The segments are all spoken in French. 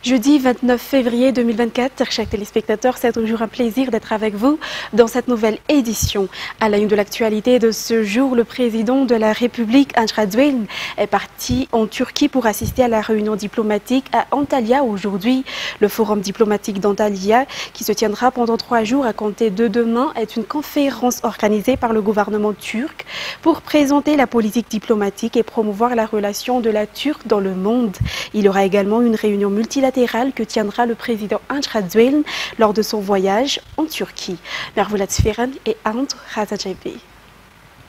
Jeudi 29 février 2024, chers téléspectateurs, c'est toujours un plaisir d'être avec vous dans cette nouvelle édition. À la une de l'actualité de ce jour, le président de la République, André Rajoelina, est parti en Turquie pour assister à la réunion diplomatique à Antalya aujourd'hui. Le forum diplomatique d'Antalya, qui se tiendra pendant 3 jours à compter de demain, est une conférence organisée par le gouvernement turc pour présenter la politique diplomatique et promouvoir la relation de la Turquie dans le monde. Il y aura également une réunion multilatérale que tiendra le président André Rajoelina lors de son voyage en Turquie. Mervulat Sferen et André Rajoelina.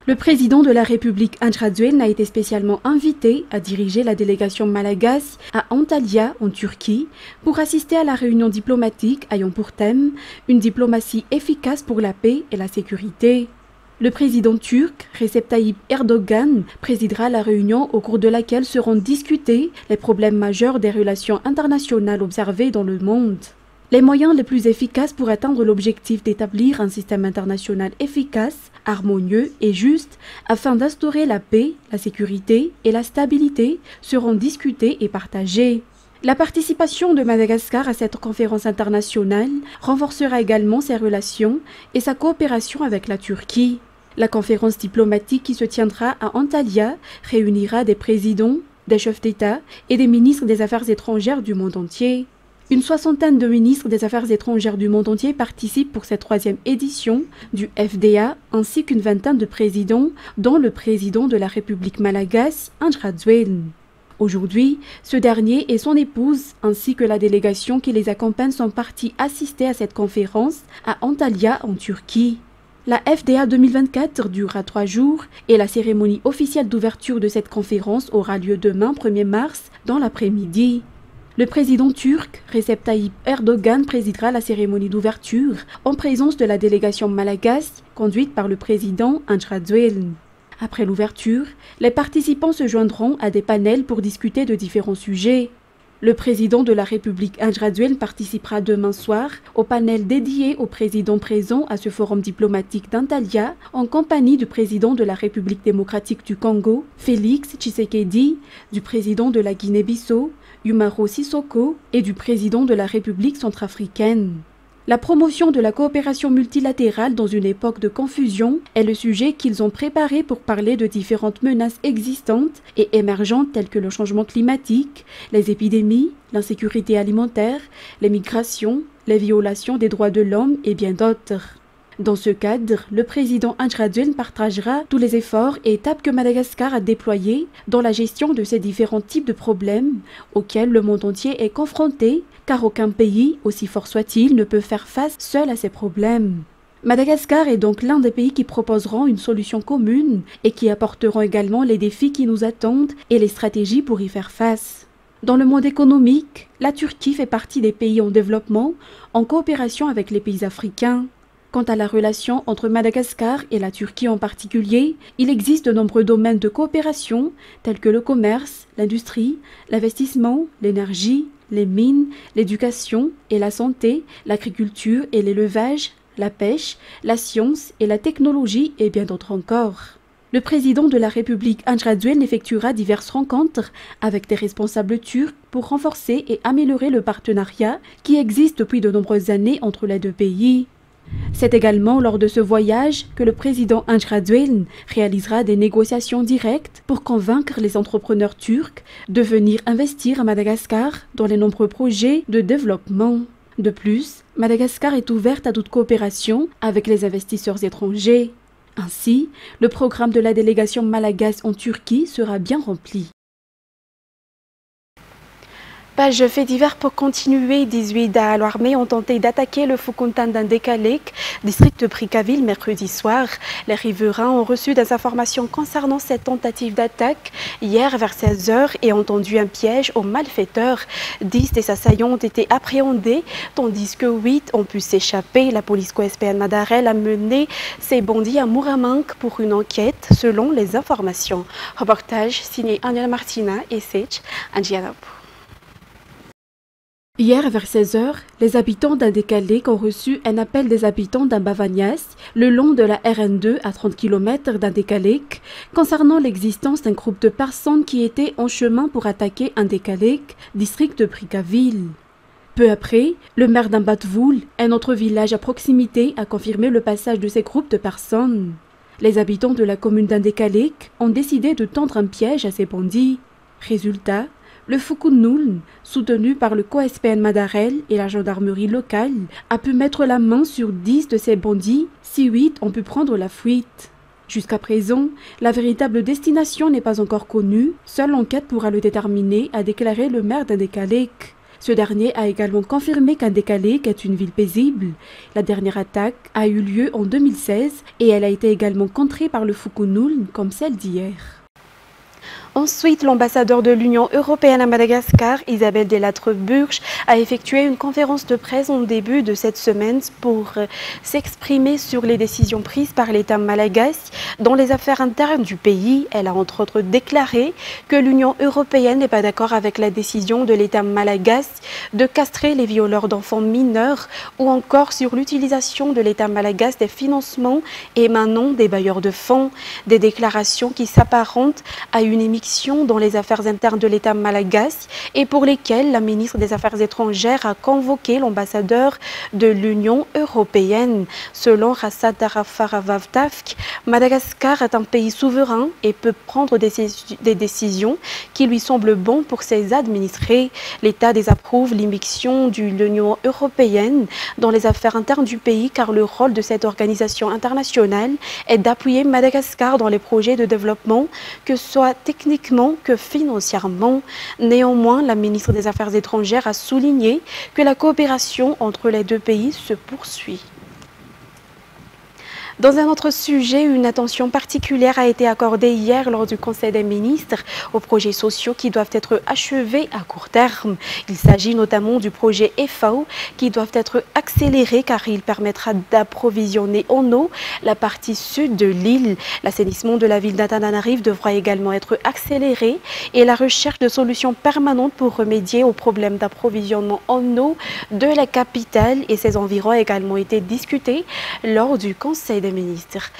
Le président de la République André Rajoelina a été spécialement invité à diriger la délégation malagasy à Antalya en Turquie pour assister à la réunion diplomatique ayant pour thème une diplomatie efficace pour la paix et la sécurité. Le président turc, Recep Tayyip Erdogan, présidera la réunion au cours de laquelle seront discutés les problèmes majeurs des relations internationales observées dans le monde. Les moyens les plus efficaces pour atteindre l'objectif d'établir un système international efficace, harmonieux et juste afin d'instaurer la paix, la sécurité et la stabilité seront discutés et partagés. La participation de Madagascar à cette conférence internationale renforcera également ses relations et sa coopération avec la Turquie. La conférence diplomatique qui se tiendra à Antalya réunira des présidents, des chefs d'État et des ministres des Affaires étrangères du monde entier. Une soixantaine de ministres des Affaires étrangères du monde entier participent pour cette 3e édition du FDA, ainsi qu'une vingtaine de présidents, dont le président de la République malagasy, André Rajoelina. Aujourd'hui, ce dernier et son épouse, ainsi que la délégation qui les accompagne, sont partis assister à cette conférence à Antalya, en Turquie. La FDA 2024 durera 3 jours et la cérémonie officielle d'ouverture de cette conférence aura lieu demain 1er mars dans l'après-midi. Le président turc, Recep Tayyip Erdogan, présidera la cérémonie d'ouverture en présence de la délégation malagasy conduite par le président André Rajoelina. Après l'ouverture, les participants se joindront à des panels pour discuter de différents sujets. Le président de la République André Rajoelina participera demain soir au panel dédié au président présent à ce forum diplomatique d'Antalya en compagnie du président de la République démocratique du Congo, Félix Tshisekedi, du président de la Guinée-Bissau, Umaro Sissoko, et du président de la République centrafricaine. La promotion de la coopération multilatérale dans une époque de confusion est le sujet qu'ils ont préparé pour parler de différentes menaces existantes et émergentes telles que le changement climatique, les épidémies, l'insécurité alimentaire, les migrations, les violations des droits de l'homme et bien d'autres. Dans ce cadre, le président André Rajoelina partagera tous les efforts et étapes que Madagascar a déployés dans la gestion de ces différents types de problèmes auxquels le monde entier est confronté, car aucun pays, aussi fort soit-il, ne peut faire face seul à ces problèmes. Madagascar est donc l'un des pays qui proposeront une solution commune et qui apporteront également les défis qui nous attendent et les stratégies pour y faire face. Dans le monde économique, la Turquie fait partie des pays en développement en coopération avec les pays africains. Quant à la relation entre Madagascar et la Turquie en particulier, il existe de nombreux domaines de coopération tels que le commerce, l'industrie, l'investissement, l'énergie, les mines, l'éducation et la santé, l'agriculture et l'élevage, la pêche, la science et la technologie et bien d'autres encore. Le président de la République André Rajoelina effectuera diverses rencontres avec des responsables turcs pour renforcer et améliorer le partenariat qui existe depuis de nombreuses années entre les deux pays. C'est également lors de ce voyage que le président André Rajoelina réalisera des négociations directes pour convaincre les entrepreneurs turcs de venir investir à Madagascar dans les nombreux projets de développement. De plus, Madagascar est ouverte à toute coopération avec les investisseurs étrangers. Ainsi, le programme de la délégation malagasy en Turquie sera bien rempli. Page fait divers pour continuer. 18 armés ont tenté d'attaquer le Foukountan d'Andekalek, district de Brickaville, mercredi soir. Les riverains ont reçu des informations concernant cette tentative d'attaque hier vers 16 h et ont tendu un piège aux malfaiteurs. 10 des assaillants ont été appréhendés, tandis que 8 ont pu s'échapper. La police COSPN Madarel a mené ces bandits à Mouramanque pour une enquête, selon les informations. Reportage signé Angela Martina et Sech Angianap. Hier, vers 16 h, les habitants d'Andekalek ont reçu un appel des habitants d'Ambavagnas, le long de la RN2 à 30 km d'Andekalek, concernant l'existence d'un groupe de personnes qui étaient en chemin pour attaquer Andekalek, district de Brickaville. Peu après, le maire d'Ambatvoul, un autre village à proximité, a confirmé le passage de ces groupes de personnes. Les habitants de la commune d'Andékalek ont décidé de tendre un piège à ces bandits. Résultat, le Foukounnoul, soutenu par le COSPN Madarel et la gendarmerie locale, a pu mettre la main sur 10 de ces bandits, si 8 ont pu prendre la fuite. Jusqu'à présent, la véritable destination n'est pas encore connue, seule l'enquête pourra le déterminer, a déclaré le maire d'Andékalek. Ce dernier a également confirmé qu'Andékalek est une ville paisible. La dernière attaque a eu lieu en 2016 et elle a été également contrée par le Foukounnoul comme celle d'hier. Ensuite, l'ambassadeur de l'Union européenne à Madagascar, Isabelle Delattre-Burch, a effectué une conférence de presse en début de cette semaine pour s'exprimer sur les décisions prises par l'État malagasy dans les affaires internes du pays. Elle a entre autres déclaré que l'Union européenne n'est pas d'accord avec la décision de l'État malagasy de castrer les violeurs d'enfants mineurs ou encore sur l'utilisation de l'État malagasy des financements émanant des bailleurs de fonds, des déclarations qui s'apparentent à une émission dans les affaires internes de l'État malagasy et pour lesquelles la ministre des Affaires étrangères a convoqué l'ambassadeur de l'Union européenne. Selon Rassad Darafaravavtavk, Madagascar est un pays souverain et peut prendre des décisions qui lui semblent bonnes pour ses administrés. L'État désapprouve l'immixtion de l'Union européenne dans les affaires internes du pays car le rôle de cette organisation internationale est d'appuyer Madagascar dans les projets de développement, que ce soit techniquement que financièrement. Néanmoins, la ministre des Affaires étrangères a souligné que la coopération entre les deux pays se poursuit. Dans un autre sujet, une attention particulière a été accordée hier lors du Conseil des ministres aux projets sociaux qui doivent être achevés à court terme. Il s'agit notamment du projet FAO qui doivent être accélérés car il permettra d'approvisionner en eau la partie sud de l'île. L'assainissement de la ville d'Antananarivo devra également être accéléré et la recherche de solutions permanentes pour remédier aux problèmes d'approvisionnement en eau de la capitale et ses environs a également été discuté lors du Conseil des ministres.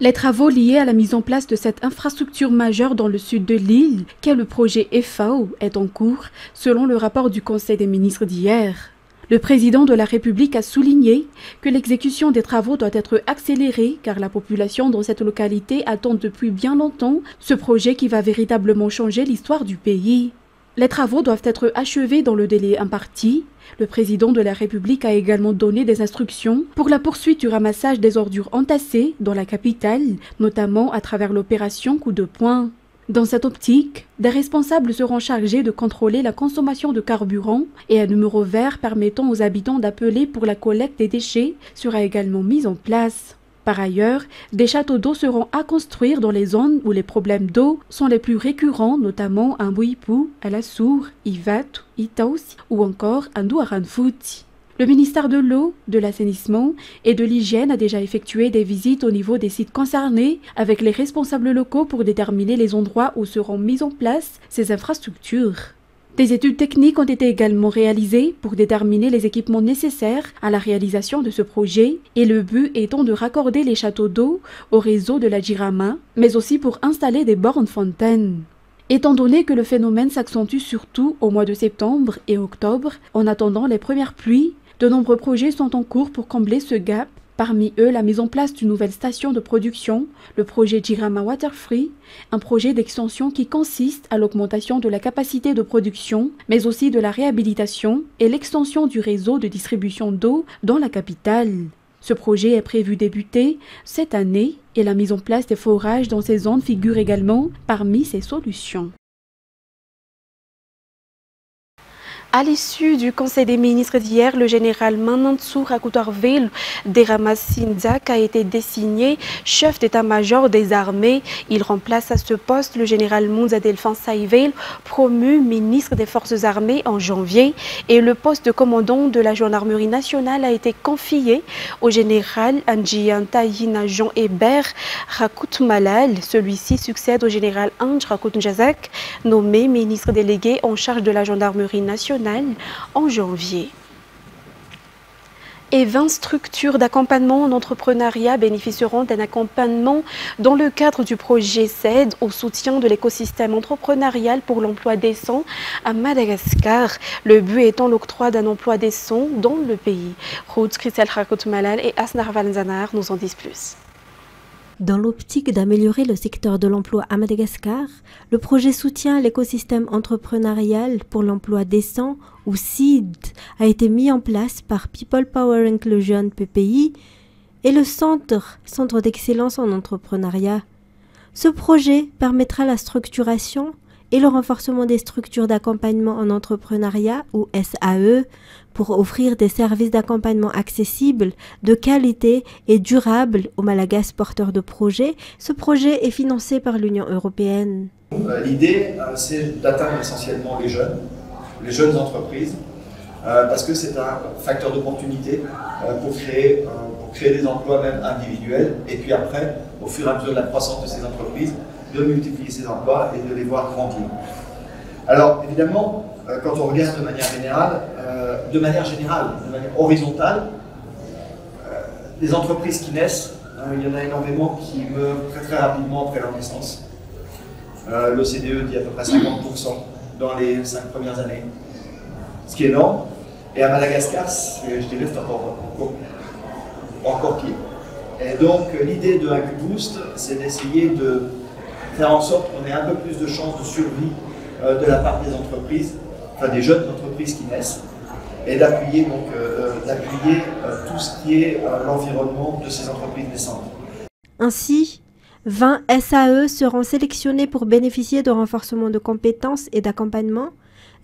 Les travaux liés à la mise en place de cette infrastructure majeure dans le sud de l'île, qu'est le projet FAO, est en cours, selon le rapport du Conseil des ministres d'hier. Le président de la République a souligné que l'exécution des travaux doit être accélérée car la population dans cette localité attend depuis bien longtemps ce projet qui va véritablement changer l'histoire du pays. Les travaux doivent être achevés dans le délai imparti. Le président de la République a également donné des instructions pour la poursuite du ramassage des ordures entassées dans la capitale, notamment à travers l'opération Coup de poing. Dans cette optique, des responsables seront chargés de contrôler la consommation de carburant et un numéro vert permettant aux habitants d'appeler pour la collecte des déchets sera également mis en place. Par ailleurs, des châteaux d'eau seront à construire dans les zones où les problèmes d'eau sont les plus récurrents, notamment à Mbuipu, à la Sour, Ivat, Itaos ou encore à Ndouaranfoot. Le ministère de l'eau, de l'assainissement et de l'hygiène a déjà effectué des visites au niveau des sites concernés avec les responsables locaux pour déterminer les endroits où seront mises en place ces infrastructures. Des études techniques ont été également réalisées pour déterminer les équipements nécessaires à la réalisation de ce projet et le but étant de raccorder les châteaux d'eau au réseau de la Jirama, mais aussi pour installer des bornes fontaines. Étant donné que le phénomène s'accentue surtout au mois de septembre et octobre, en attendant les premières pluies, de nombreux projets sont en cours pour combler ce gap. Parmi eux, la mise en place d'une nouvelle station de production, le projet Jirama Waterfree, un projet d'extension qui consiste à l'augmentation de la capacité de production, mais aussi de la réhabilitation et l'extension du réseau de distribution d'eau dans la capitale. Ce projet est prévu débuter cette année et la mise en place des forages dans ces zones figure également parmi ces solutions. À l'issue du Conseil des ministres d'hier, le général Manantsou Rakutarville Deramasindzak a été désigné chef d'état-major des armées. Il remplace à ce poste le général Mounza Delphin Saïvel, promu ministre des Forces armées en janvier. Et le poste de commandant de la gendarmerie nationale a été confié au général Andjiantaïna Jean Hébert Rakutmalal. Celui-ci succède au général Anj Rakutnjazak, nommé ministre délégué en charge de la gendarmerie nationale en janvier. et 20 structures d'accompagnement en entrepreneuriat bénéficieront d'un accompagnement dans le cadre du projet CED au soutien de l'écosystème entrepreneurial pour l'emploi décent à Madagascar. Le but étant l'octroi d'un emploi décent dans le pays. Ruth Christelle Rakot-Malal et Asnar Valzanar nous en disent plus. Dans l'optique d'améliorer le secteur de l'emploi à Madagascar, le projet soutien l'écosystème entrepreneurial pour l'emploi décent, ou CEED, a été mis en place par People Power Inclusion PPI et le Centre d'excellence en entrepreneuriat. Ce projet permettra la structuration et le renforcement des structures d'accompagnement en entrepreneuriat, ou SAE, pour offrir des services d'accompagnement accessibles, de qualité et durables aux Malagasy porteurs de projets. Ce projet est financé par l'Union européenne. L'idée, c'est d'atteindre essentiellement les jeunes entreprises, parce que c'est un facteur d'opportunité pour créer des emplois même individuels, et puis après, au fur et à mesure de la croissance de ces entreprises, de multiplier ces emplois et de les voir grandir. Alors évidemment, quand on regarde de manière générale, de manière horizontale, les entreprises qui naissent, il y en a énormément qui meurent très rapidement après leur naissance. L'OCDE dit à peu près 50% dans les 5 premières années, ce qui est énorme. Et à Madagascar, je dirais, c'est encore pire. Et donc l'idée de AccuBoost, c'est d'essayer de faire en sorte qu'on ait un peu plus de chances de survie de la part des entreprises, enfin des jeunes entreprises qui naissent, et d'appuyer tout ce qui est l'environnement de ces entreprises naissantes. Ainsi, 20 SAE seront sélectionnés pour bénéficier de renforcement de compétences et d'accompagnement,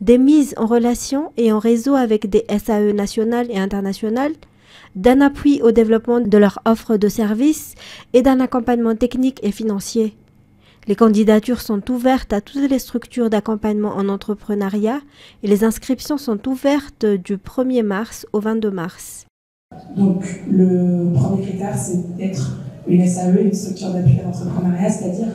des mises en relation et en réseau avec des SAE nationales et internationales, d'un appui au développement de leur offre de services et d'un accompagnement technique et financier. Les candidatures sont ouvertes à toutes les structures d'accompagnement en entrepreneuriat et les inscriptions sont ouvertes du 1er mars au 22 mars. Donc le premier critère, c'est d'être une SAE, une structure d'appui à l'entrepreneuriat, c'est-à-dire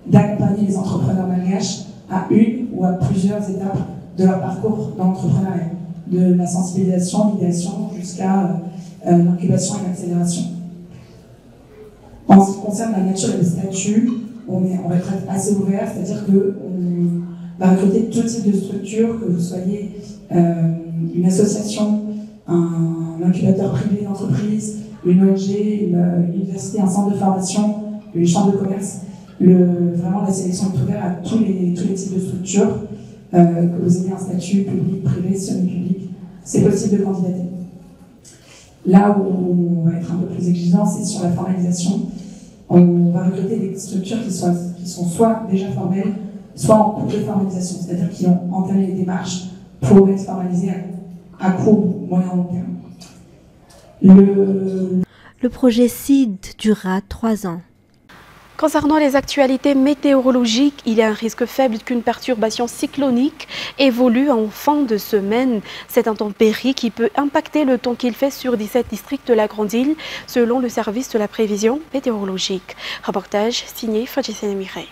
d'accompagner les entrepreneurs malgaches à une ou à plusieurs étapes de leur parcours dans l'entrepreneuriat, de la sensibilisation, l'idéation jusqu'à l'incubation et l'accélération. En ce qui concerne la nature et le statut, on va être assez ouvert, c'est-à-dire qu'on va recruter tout type de structure, que vous soyez une association, un incubateur privé d'entreprise, une ONG, une université, un centre de formation, une chambre de commerce. Vraiment, la sélection est ouverte à tous les types de structures, que vous ayez un statut public, privé, semi-public, c'est possible de candidater. Là où on va être un peu plus exigeant, c'est sur la formalisation. On va recruter des structures qui sont soit déjà formelles, soit en cours de formalisation, c'est-à-dire qui ont entamé les démarches pour être formalisées à court, moyen, long terme. Le projet CEED durera 3 ans. Concernant les actualités météorologiques, il y a un risque faible qu'une perturbation cyclonique évolue en fin de semaine. C'est un intempérie qui peut impacter le temps qu'il fait sur 17 districts de la Grande Île, selon le service de la prévision météorologique. Reportage signé Fadjissene Mireille.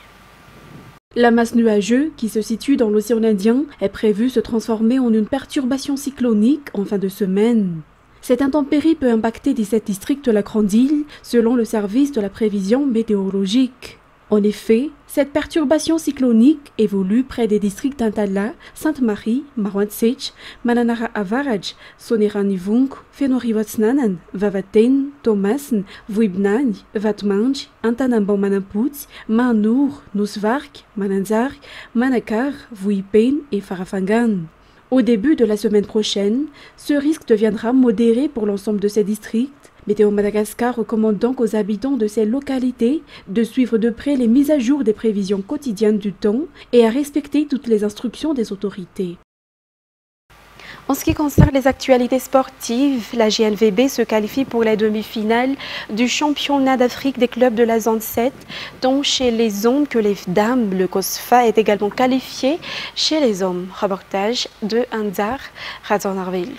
La masse nuageuse, qui se situe dans l'océan Indien, est prévue se transformer en une perturbation cyclonique en fin de semaine. Cette intempérie peut impacter 17 districts de la Grande Île, selon le service de la prévision météorologique. En effet, cette perturbation cyclonique évolue près des districts d'Antala, Sainte-Marie, Marwantsech, Mananara Avaraj, Soneranivung, Fenoriwatsnanan, Vavaten, Thomasen, Vuibnani, Vatmanj, Antanambon Manaput, Manour, Nusvark, Mananzark, Manakar, Vuipen et Farafangan. Au début de la semaine prochaine, ce risque deviendra modéré pour l'ensemble de ces districts. Météo Madagascar recommande donc aux habitants de ces localités de suivre de près les mises à jour des prévisions quotidiennes du temps et à respecter toutes les instructions des autorités. En ce qui concerne les actualités sportives, la GNVB se qualifie pour la demi-finale du championnat d'Afrique des clubs de la zone 7, tant chez les hommes que les dames. Le COSFA est également qualifié chez les hommes. Reportage de Anzar Razonarville.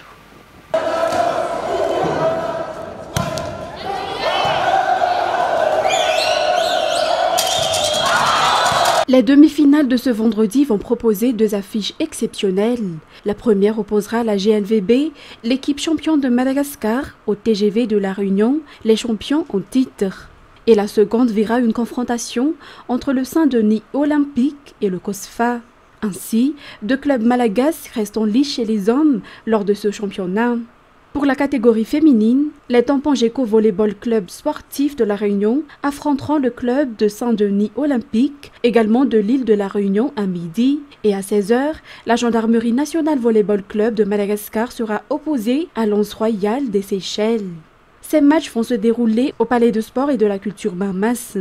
Les demi-finales de ce vendredi vont proposer deux affiches exceptionnelles. La première opposera la GNVB, l'équipe championne de Madagascar, au TGV de La Réunion, les champions en titre. Et la seconde verra une confrontation entre le Saint-Denis Olympique et le COSFA. Ainsi, deux clubs malagasy restent en lice chez les hommes lors de ce championnat. Pour la catégorie féminine, les Tampons Géco Volleyball Club sportif de La Réunion affronteront le club de Saint-Denis Olympique, également de l'île de La Réunion à midi. Et à 16h, la Gendarmerie Nationale Volleyball Club de Madagascar sera opposée à l'Anse Royale des Seychelles. Ces matchs vont se dérouler au Palais de Sport et de la Culture Bahamas.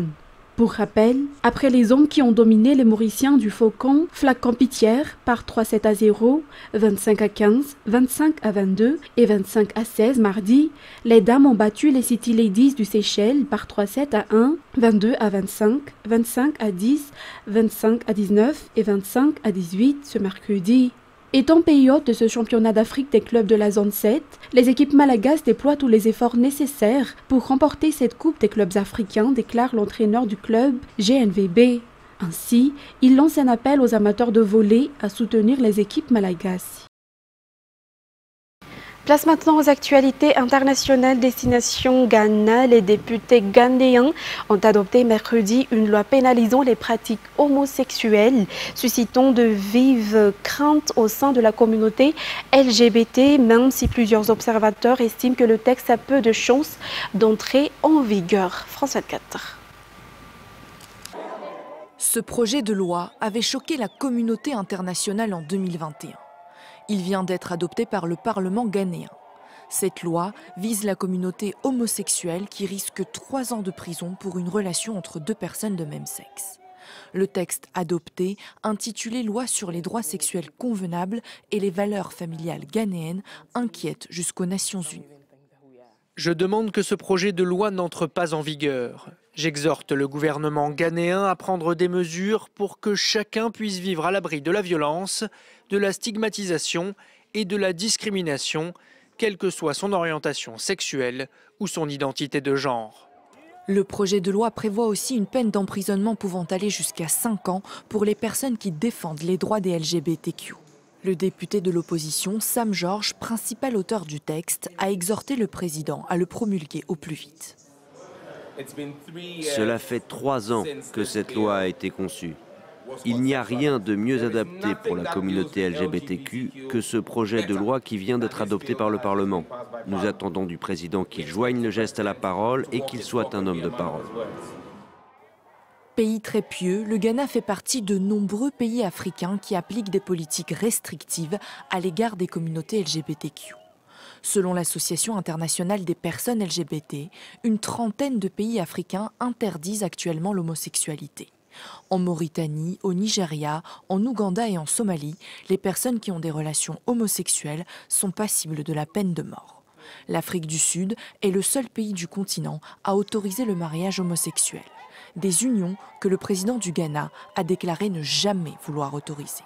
Pour rappel, après les hommes qui ont dominé les Mauriciens du Faucon, Flac-Campitière par 3-7-0, 25-15, 25-22 et 25-16 mardi, les dames ont battu les City Ladies du Seychelles par 3-7-1, 22-25, 25-10, 25-19 et 25-18 ce mercredi. Étant pays hôte de ce championnat d'Afrique des clubs de la zone 7, les équipes malagasy déploient tous les efforts nécessaires pour remporter cette coupe des clubs africains, déclare l'entraîneur du club GNVB. Ainsi, il lance un appel aux amateurs de volley à soutenir les équipes malagasy. Place maintenant aux actualités internationales destination Ghana. Les députés ghanéens ont adopté mercredi une loi pénalisant les pratiques homosexuelles, suscitant de vives craintes au sein de la communauté LGBT, même si plusieurs observateurs estiment que le texte a peu de chances d'entrer en vigueur. France 24. Ce projet de loi avait choqué la communauté internationale en 2021. Il vient d'être adopté par le Parlement ghanéen. Cette loi vise la communauté homosexuelle qui risque 3 ans de prison pour une relation entre deux personnes de même sexe. Le texte adopté, intitulé « Loi sur les droits sexuels convenables et les valeurs familiales ghanéennes », inquiète jusqu'aux Nations Unies. Je demande que ce projet de loi n'entre pas en vigueur. J'exhorte le gouvernement ghanéen à prendre des mesures pour que chacun puisse vivre à l'abri de la violence, de la stigmatisation et de la discrimination, quelle que soit son orientation sexuelle ou son identité de genre. Le projet de loi prévoit aussi une peine d'emprisonnement pouvant aller jusqu'à 5 ans pour les personnes qui défendent les droits des LGBTQ. Le député de l'opposition, Sam George, principal auteur du texte, a exhorté le président à le promulguer au plus vite. Cela fait 3 ans que cette loi a été conçue. Il n'y a rien de mieux adapté pour la communauté LGBTQ que ce projet de loi qui vient d'être adopté par le Parlement. Nous attendons du président qu'il joigne le geste à la parole et qu'il soit un homme de parole. Pays très pieux, le Ghana fait partie de nombreux pays africains qui appliquent des politiques restrictives à l'égard des communautés LGBTQ. Selon l'Association internationale des personnes LGBT, une trentaine de pays africains interdisent actuellement l'homosexualité. En Mauritanie, au Nigeria, en Ouganda et en Somalie, les personnes qui ont des relations homosexuelles sont passibles de la peine de mort. L'Afrique du Sud est le seul pays du continent à autoriser le mariage homosexuel. Des unions que le président du Ghana a déclaré ne jamais vouloir autoriser.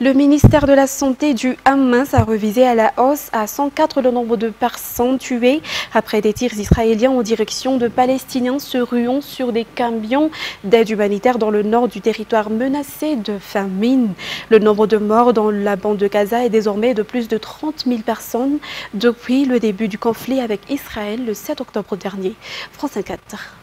Le ministère de la Santé du Hamas a revisé à la hausse à 104 le nombre de personnes tuées après des tirs israéliens en direction de Palestiniens se ruant sur des camions d'aide humanitaire dans le nord du territoire menacé de famine. Le nombre de morts dans la bande de Gaza est désormais de plus de 30 000 personnes depuis le début du conflit avec Israël le 7 octobre dernier. France 24.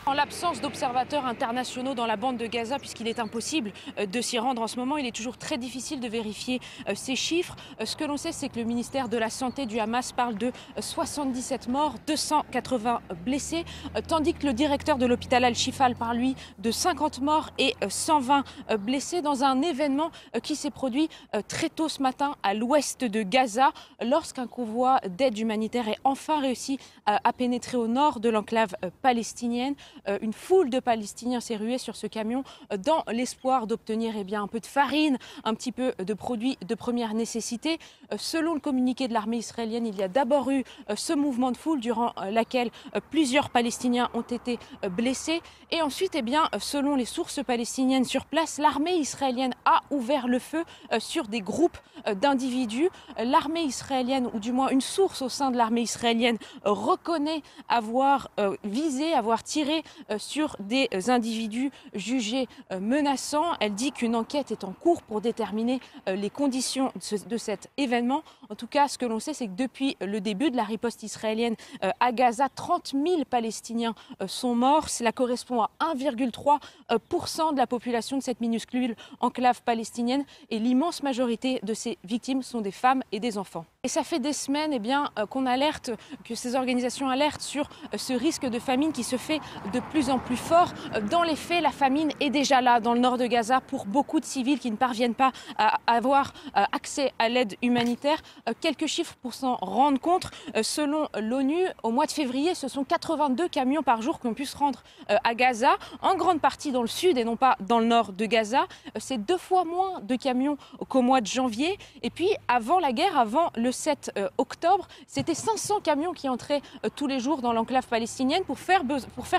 En l'absence d'observateurs internationaux dans la bande de Gaza, puisqu'il est impossible de s'y rendre en ce moment, il est toujours très difficile de vérifier ces chiffres. Ce que l'on sait, c'est que le ministère de la Santé du Hamas parle de 77 morts, 280 blessés, tandis que le directeur de l'hôpital Al-Shifa parle, lui, de 50 morts et 120 blessés dans un événement qui s'est produit très tôt ce matin à l'ouest de Gaza, lorsqu'un convoi d'aide humanitaire est enfin réussi à pénétrer au nord de l'enclave palestinienne. Une foule de Palestiniens s'est ruée sur ce camion dans l'espoir d'obtenir un peu de farine, un petit peu de produits de première nécessité. Selon le communiqué de l'armée israélienne, il y a d'abord eu ce mouvement de foule durant lequel plusieurs Palestiniens ont été blessés. Et ensuite, selon les sources palestiniennes sur place, l'armée israélienne a ouvert le feu sur des groupes d'individus. L'armée israélienne, ou du moins une source au sein de l'armée israélienne, reconnaît avoir visé, avoir tiré tiré sur des individus jugés menaçants. Elle dit qu'une enquête est en cours pour déterminer les conditions de cet événement. En tout cas, ce que l'on sait, c'est que depuis le début de la riposte israélienne à Gaza, 30 000 Palestiniens sont morts. Cela correspond à 1,3% de la population de cette minuscule enclave palestinienne. Et l'immense majorité de ces victimes sont des femmes et des enfants. Et ça fait des semaines qu'on alerte, que ces organisations alertent sur ce risque de famine qui se fait de plus en plus fort. Dans les faits, la famine est déjà là dans le nord de Gaza pour beaucoup de civils qui ne parviennent pas à avoir accès à l'aide humanitaire. Quelques chiffres pour s'en rendre compte. Selon l'ONU, au mois de février, ce sont 82 camions par jour qui ont pu se rendre à Gaza, en grande partie dans le sud et non pas dans le nord de Gaza. C'est 2 fois moins de camions qu'au mois de janvier. Et puis, avant la guerre, avant le 7 octobre, c'était 500 camions qui entraient tous les jours dans l'enclave palestinienne pour faire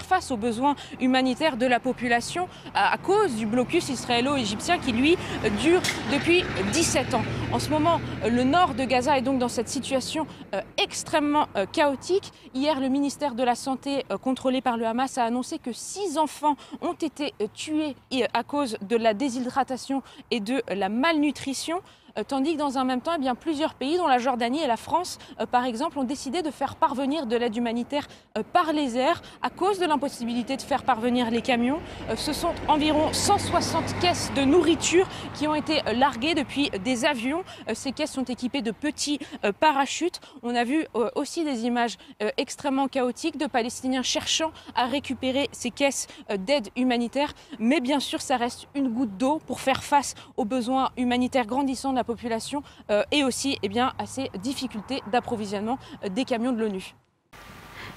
face aux besoins humanitaires de la population à cause du blocus israélo-égyptien qui, lui, dure depuis 17 ans. En ce moment, le nord de Gaza est donc dans cette situation extrêmement chaotique. Hier, le ministère de la Santé, contrôlé par le Hamas, a annoncé que 6 enfants ont été tués à cause de la déshydratation et de la malnutrition. Tandis que dans un même temps, plusieurs pays, dont la Jordanie et la France, par exemple, ont décidé de faire parvenir de l'aide humanitaire par les airs à cause de l'impossibilité de faire parvenir les camions. Ce sont environ 160 caisses de nourriture qui ont été larguées depuis des avions. Ces caisses sont équipées de petits parachutes. On a vu aussi des images extrêmement chaotiques de Palestiniens cherchant à récupérer ces caisses d'aide humanitaire. Mais bien sûr, ça reste une goutte d'eau pour faire face aux besoins humanitaires grandissants de la population et aussi à ces difficultés d'approvisionnement des camions de l'ONU.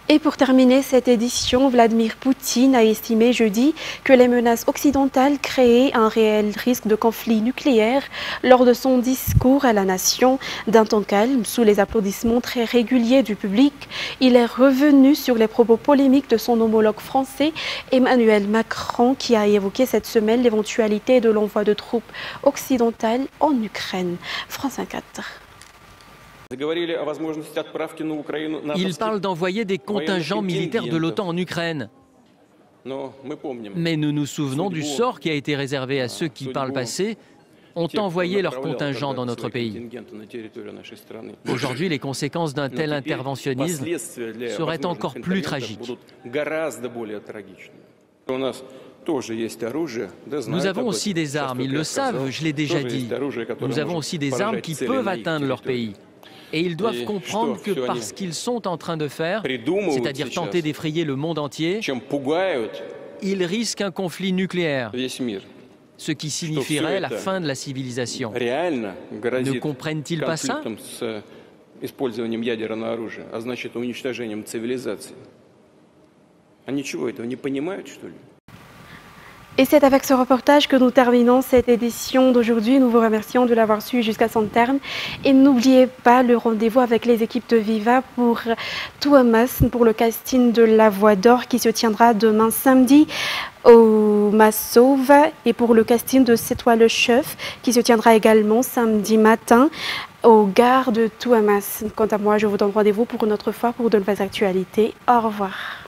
Et pour terminer cette édition, Vladimir Poutine a estimé jeudi que les menaces occidentales créaient un réel risque de conflit nucléaire lors de son discours à la nation. D'un ton calme, sous les applaudissements très réguliers du public, il est revenu sur les propos polémiques de son homologue français Emmanuel Macron qui a évoqué cette semaine l'éventualité de l'envoi de troupes occidentales en Ukraine. France 24. Il parle d'envoyer des contingents militaires de l'OTAN en Ukraine. Mais nous nous souvenons du sort qui a été réservé à ceux qui, par le passé, ont envoyé leurs contingents dans notre pays. Aujourd'hui, les conséquences d'un tel interventionnisme seraient encore plus tragiques. Nous avons aussi des armes, ils le savent, je l'ai déjà dit. Nous avons aussi des armes qui peuvent atteindre leur pays. Et ils doivent comprendre que parce qu'ils sont en train de faire, c'est-à-dire tenter d'effrayer le monde entier, ils risquent un conflit nucléaire, ce qui signifierait la fin de la civilisation. Ne comprennent-ils pas ça ? Et c'est avec ce reportage que nous terminons cette édition d'aujourd'hui. Nous vous remercions de l'avoir suivi jusqu'à son terme. Et n'oubliez pas le rendez-vous avec les équipes de Viva pour Touamas, pour le casting de La Voix d'Or qui se tiendra demain samedi au Massauve et pour le casting de C'est toi le chef qui se tiendra également samedi matin au Gare de Touamas. Quant à moi, je vous donne rendez-vous pour une autre fois pour de nouvelles actualités. Au revoir.